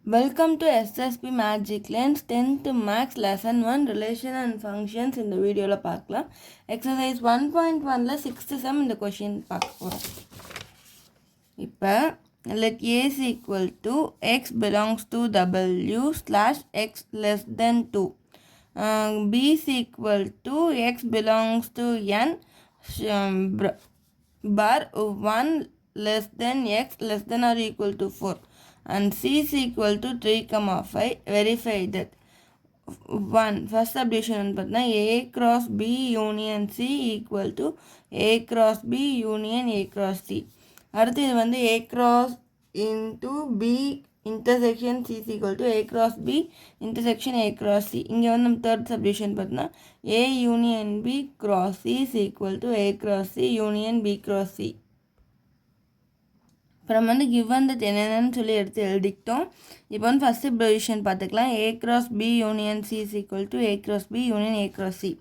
Welcome to SSP Magic Lens 10th Max Lesson 1 Relation and Functions. இந்த வீடியோவில் பார்க்கலாம். Exercise 1.1ல 6th sum இந்த question பார்க்க போகிறோம். இப்போ let A is equal to x belongs to W slash x less than 2. B is equal to x belongs to N bar 1 less than x less than or equal to 4. And C is equal to 3, 5. Verify that 1 first subdivision பார்த்தா A cross B union C equal to A cross B union A cross C. அடுத்து இது வந்து A cross into B intersection C is equal to A cross B intersection A cross C. இங்கே வந்து நம்ம third subdivision பார்த்தா A union B cross C is equal to A cross C union B cross C. இப்போ நம்ம வந்து given that என்னென்னு சொல்லி எடுத்து எழுதிக்கிட்டோம். இப்போ வந்து ஃபஸ்ட்டு பொசிஷன் பார்த்துக்கலாம். A cross B union C is equal to A cross B union A cross C.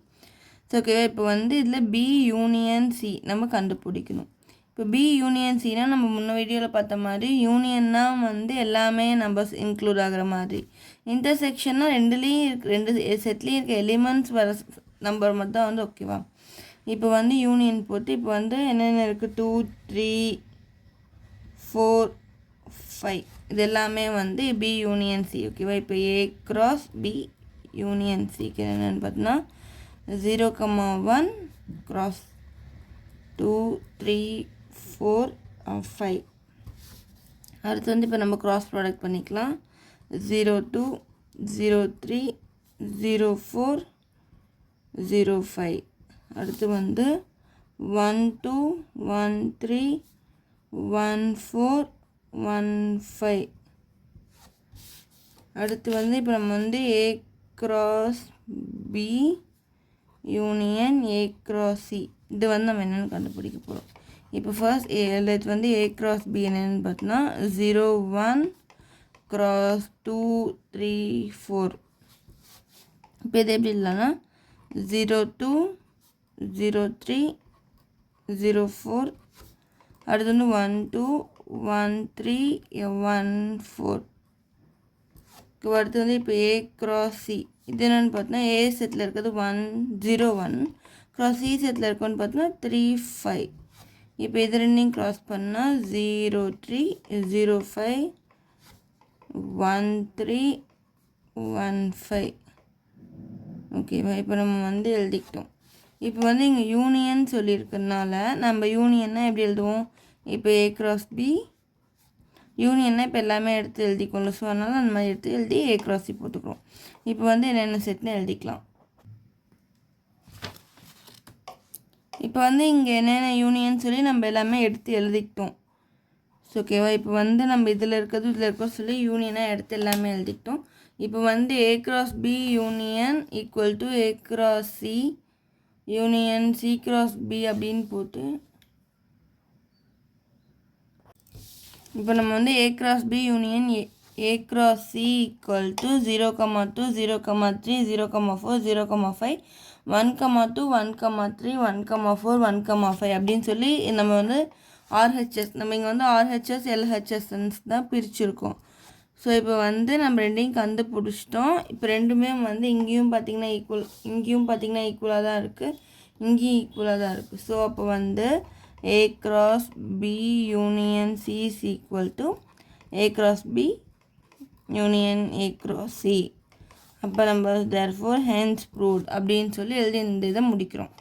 So ஓகேவா, இப்போ வந்து இதில் B union C நம்ம கண்டுபிடிக்கணும். இப்போ B union Cனா நம்ம முன்ன வீடியோவில் பார்த்த மாதிரி யூனியன்னா வந்து எல்லாமே நம்பர்ஸ் இன்க்ளூட் ஆகிற மாதிரி, இன்டர்செக்ஷன்னா ரெண்டு செட்லேயும் இருக்க எலிமெண்ட்ஸ் வர நம்பர் மட்டும் தான் வந்து ஓகேவா. இப்போ வந்து யூனியன் போட்டு இப்போ வந்து என்னென்ன இருக்குது 2 3 4 5 இது எல்லாமே வந்து B யூனியன் C ஓகேவா. இப்போ A cross B யூனியன் சிக்கு என்னென்னு பார்த்தோன்னா 0, 1 cross 2 3 4 5. அடுத்து வந்து இப்போ நம்ம கிராஸ் ப்ராடக்ட் பண்ணிக்கலாம். 0 2 0 3 0 4 0 5. அடுத்து வந்து 1 2 1 3 1 4 1 5. அடுத்து வந்து இப்போ நம்ம வந்து A cross B union A cross C இது வந்து நம்ம என்னென்னு கண்டுபிடிக்க போகிறோம். இப்போ ஃபர்ஸ்ட் இது வந்து A cross B என்னென்னு பார்த்தோன்னா 0 1 cross 2 3 4. இப்போ இது எப்படி இல்லைன்னா 0 2 0 3 0 4. அடுத்து வந்து 1 2 1 3 1 4. அடுத்து வந்து இப்போ A cross C இது என்னென்னு பார்த்தோன்னா A செட்டில் இருக்கிறது 1 0 1 cross C செட்டில் இருக்கோன்னு பார்த்தோன்னா 3 5. இப்போ இது ரெண்டையும் க்ராஸ் பண்ணால் 0 3 0 5 1 3 1 5 ஓகேவா. இப்போ நம்ம வந்து எழுதிக்கிட்டோம். இப்போ வந்து இங்கே யூனியன் சொல்லியிருக்கிறதுனால நம்ம யூனியன்னா எப்படி எழுதுவோம். இப்போ A cross B யூனியன்னா இப்போ எல்லாமே எடுத்து எழுதிக்கணும். ஸோ அதனால் அந்த மாதிரி எடுத்து எழுதி A cross C போட்டுக்கிறோம். இப்போ வந்து என்னென்ன செட்னு எழுதிக்கலாம். இப்போ வந்து இங்கே என்னென்ன யூனியன் சொல்லி நம்ம எல்லாமே எடுத்து எழுதிக்கிட்டோம். ஸோ ஓகேவா. இப்போ வந்து நம்ம இதில் இருக்கிறது சொல்லி யூனியனாக எடுத்து எல்லாமே எழுதிக்கிட்டோம். இப்போ வந்து A cross B union equal to A cross C union C cross B அப்படின்னு போட்டு இப்போ நம்ம வந்து A cross B union A cross C equal to 0, 2 0, 3 0, 4 0, 5 1, 2 1, 3 1, 4 1, 5 அப்படின்னு சொல்லி நம்ம வந்து RHS நம்ம இங்கே வந்து RHS LHS தான் பிரிச்சுருக்கோம். ஸோ இப்போ வந்து நம்ம ரெண்டையும் கண்டுபிடிச்சிட்டோம். இப்போ ரெண்டுமே வந்து இங்கேயும் பார்த்திங்கன்னா ஈக்குவலாக தான் இருக்குது, இங்கேயும் ஈக்குவலாக தான் இருக்குது. ஸோ அப்போ வந்து A cross B union C is equal to A cross B union A cross C. அப்போ நம்ம therefore hence proved அப்படின்னு சொல்லி எழுதி இந்த இதை முடிக்கிறோம்.